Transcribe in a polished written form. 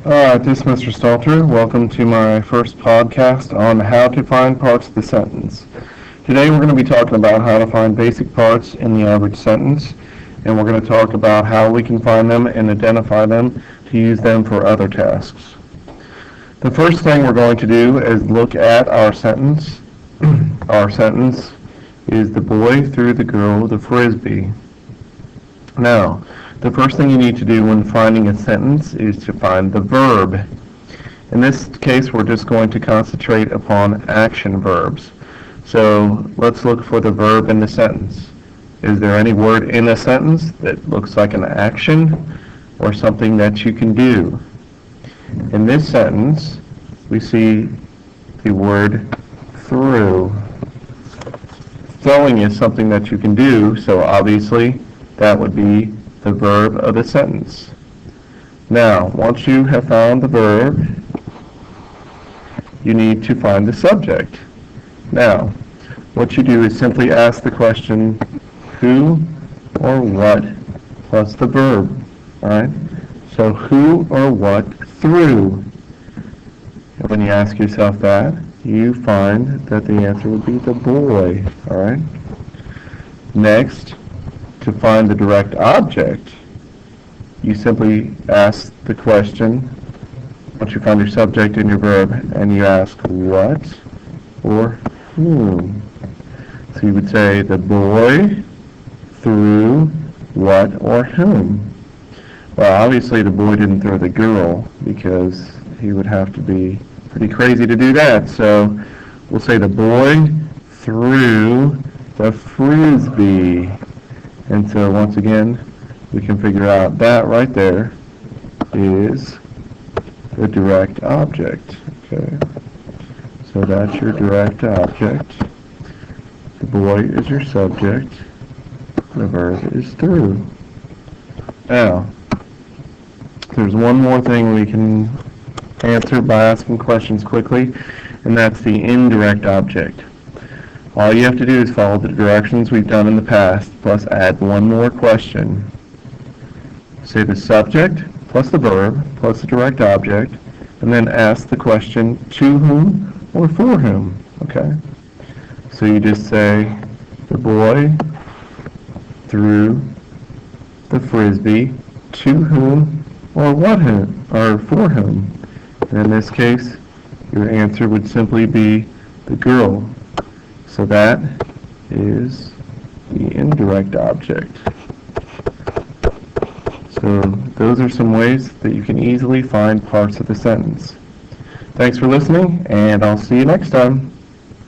Alright, this is Mr. Stalter. Welcome to my first podcast on how to find parts of the sentence. Today we're going to be talking about how to find basic parts in the average sentence, and we're going to talk about how we can find them and identify them to use them for other tasks. The first thing we're going to do is look at our sentence. Our sentence is the boy threw the girl the frisbee. Now, the first thing you need to do when finding a sentence is to find the verb. In this case, we're just going to concentrate upon action verbs. So let's look for the verb in the sentence. Is there any word in a sentence that looks like an action or something that you can do? In this sentence, we see the word threw. Throwing is something that you can do, so obviously that would be the verb of the sentence. Now, once you have found the verb, you need to find the subject. Now, what you do is simply ask the question, who or what plus the verb, alright? So, who or what threw? And when you ask yourself that, you find that the answer would be the boy, alright? Next, to find the direct object, you simply ask the question, once you find your subject and your verb, and you ask what or whom. So you would say the boy threw what or whom. Well, obviously the boy didn't throw the girl because he would have to be pretty crazy to do that. So we'll say the boy threw the frisbee. And so once again, we can figure out that right there is the direct object. Okay, so that's your direct object. The boy is your subject. The verb is through. Now, there's one more thing we can answer by asking questions quickly, and that's the indirect object. All you have to do is follow the directions we've done in the past, plus add one more question. Say the subject, plus the verb, plus the direct object, and then ask the question, to whom or for whom, okay? So you just say, the boy threw the frisbee, to whom or what whom, or for whom. And in this case, your answer would simply be the girl. So that is the indirect object. So those are some ways that you can easily find parts of the sentence. Thanks for listening, and I'll see you next time.